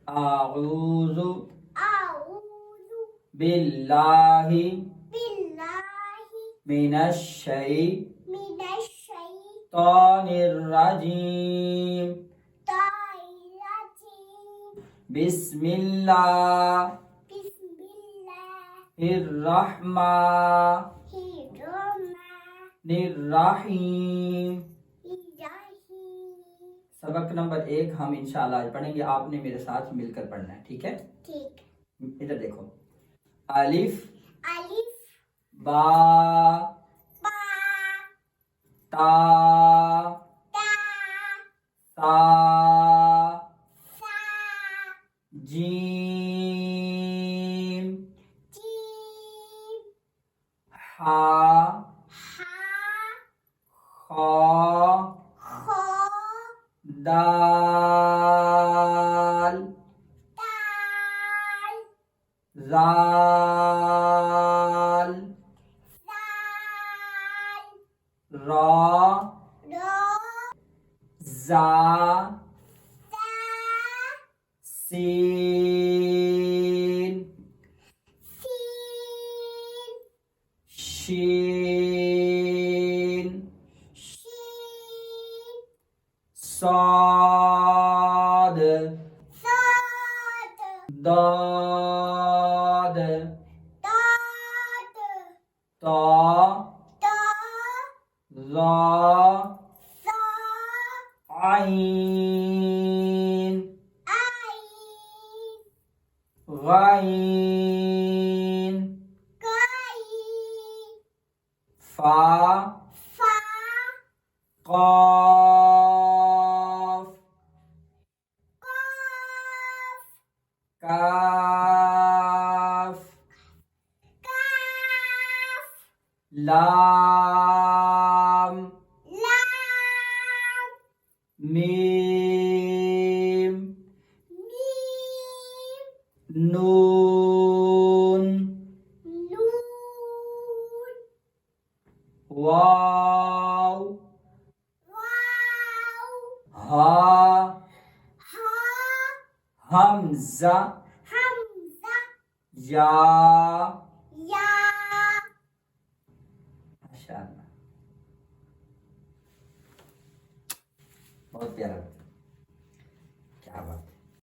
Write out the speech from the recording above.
आऊज़ु आऊज़ु बिल्लाहि बिल्लाहि मिनश्शैतानिर्रजीम ताइरजीम बिस्मिल्लाहिर्रहमानिर्रहीम। बिस्मिल्लाहिर्रहमानिर्रहीम। सबक नंबर 1 हम इंशाल्लाह आज पढ़ेंगे। आपने मेरे साथ मिलकर पढ़ना है, ठीक है? ठीक। इधर देखो, अलिफ अलिफ बा बा ता ता सा सा जीम जीम हा हा खा खो दाल दाल जाल जाल रा रो जा ता सीन सीन शीन शीन साद साद दाद दाद ता ता ज़ा सा आइन आइन गाइन गाइन फा फा क़ाफ क़ाफ काफ काफ लाम लाम मीम मीम नून नून वाव वाव हा हा हमज़ा हमज़ा या या माशाअल्लाह, बहुत प्यारा, क्या बात।